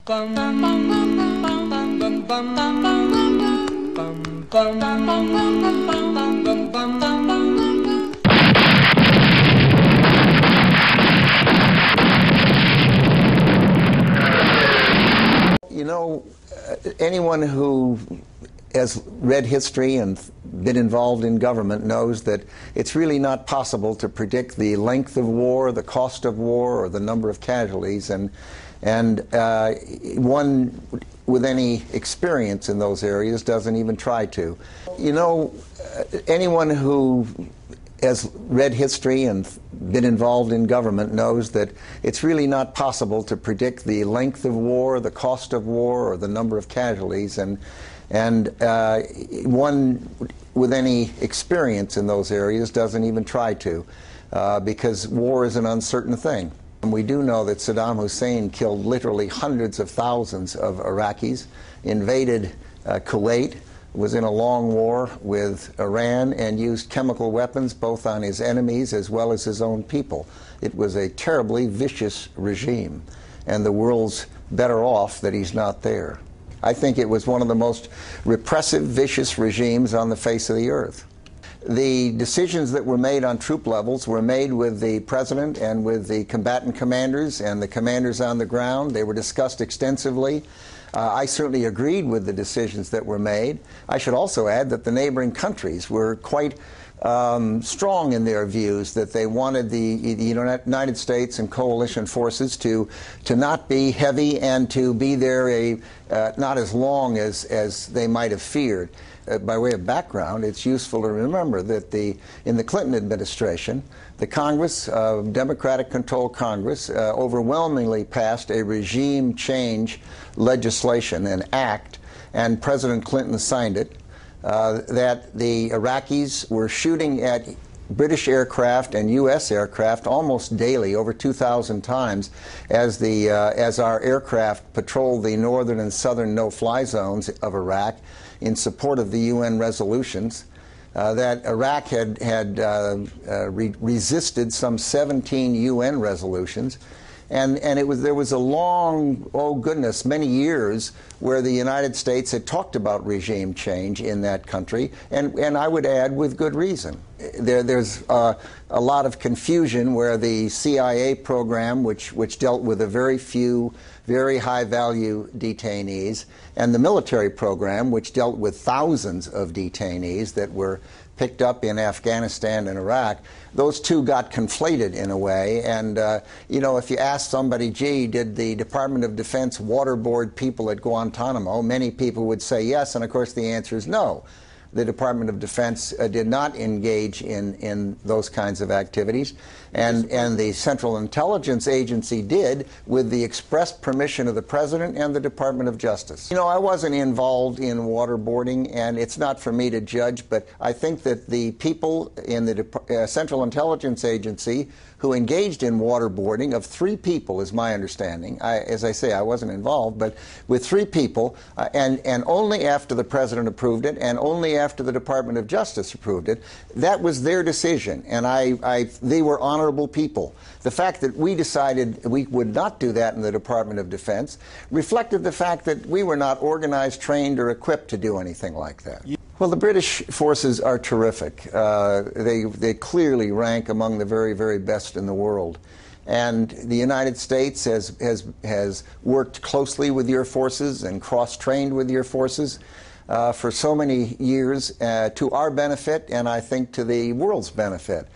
You know, anyone who has read history and been involved in government knows that it's really not possible to predict the length of war, the cost of war, or the number of casualties, and one with any experience in those areas doesn't even try to. You know, anyone who has read history and been involved in government knows that it's really not possible to predict the length of war, the cost of war, or the number of casualties, and one with any experience in those areas doesn't even try to, because war is an uncertain thing. And we do know that Saddam Hussein killed literally hundreds of thousands of Iraqis, invaded Kuwait, was in a long war with Iran, and used chemical weapons both on his enemies as well as his own people. It was a terribly vicious regime, and the world's better off that he's not there. I think it was one of the most repressive, vicious regimes on the face of the earth. The decisions that were made on troop levels were made with the president and with the combatant commanders and the commanders on the ground. They were discussed extensively. I certainly agreed with the decisions that were made. I should also add that the neighboring countries were quite strong in their views, that they wanted the United States and coalition forces to not be heavy and to be there not as long as they might have feared. By way of background, it's useful to remember that in the Clinton administration, the Congress, Democratic-controlled Congress, overwhelmingly passed a regime change legislation, an act, and President Clinton signed it, that the Iraqis were shooting at British aircraft and U.S. aircraft almost daily, over 2,000 times, as our aircraft patrolled the northern and southern no-fly zones of Iraq in support of the UN resolutions. That Iraq had resisted some 17 UN resolutions, and there was a long, oh goodness, many years where the United States had talked about regime change in that country, and I would add with good reason. There's a lot of confusion where the CIA program, which dealt with a very few very high-value detainees, and the military program, which dealt with thousands of detainees that were picked up in Afghanistan and Iraq, those two got conflated in a way. And, you know, if you ask somebody, gee, did the Department of Defense waterboard people at Guantanamo, many people would say yes, and of course the answer is no. The Department of Defense did not engage in those kinds of activities, and the Central Intelligence Agency did, with the express permission of the President and the Department of Justice. You know, I wasn't involved in waterboarding, and it's not for me to judge, but I think that the people in the Central Intelligence Agency who engaged in waterboarding, of 3 people is my understanding. As I say, I wasn't involved, but with 3 people, and only after the President approved it, and only after the Department of Justice approved it, that was their decision, and they were honorable people. The fact that we decided we would not do that in the Department of Defense reflected the fact that we were not organized, trained, or equipped to do anything like that. Well, the British forces are terrific. They clearly rank among the very, very best in the world. And the United States has worked closely with your forces and cross-trained with your forces for so many years to our benefit, and I think to the world's benefit.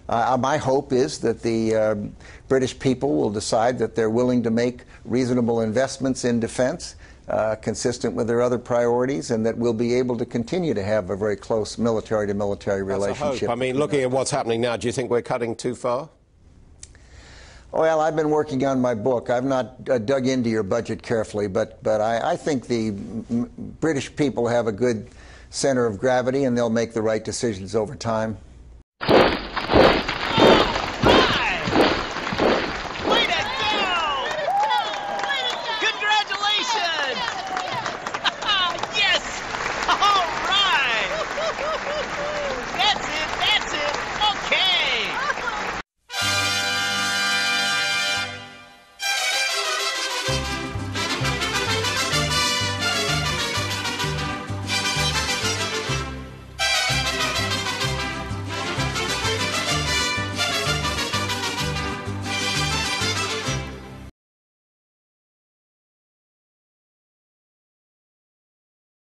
My hope is that the British people will decide that they're willing to make reasonable investments in defense, consistent with their other priorities, and that we'll be able to continue to have a very close military-to-military relationship. That's a hope. I mean, looking at what's happening now, do you think we're cutting too far? Well, I've been working on my book. I've not dug into your budget carefully, but I think the British people have a good center of gravity, and they'll make the right decisions over time. Okay.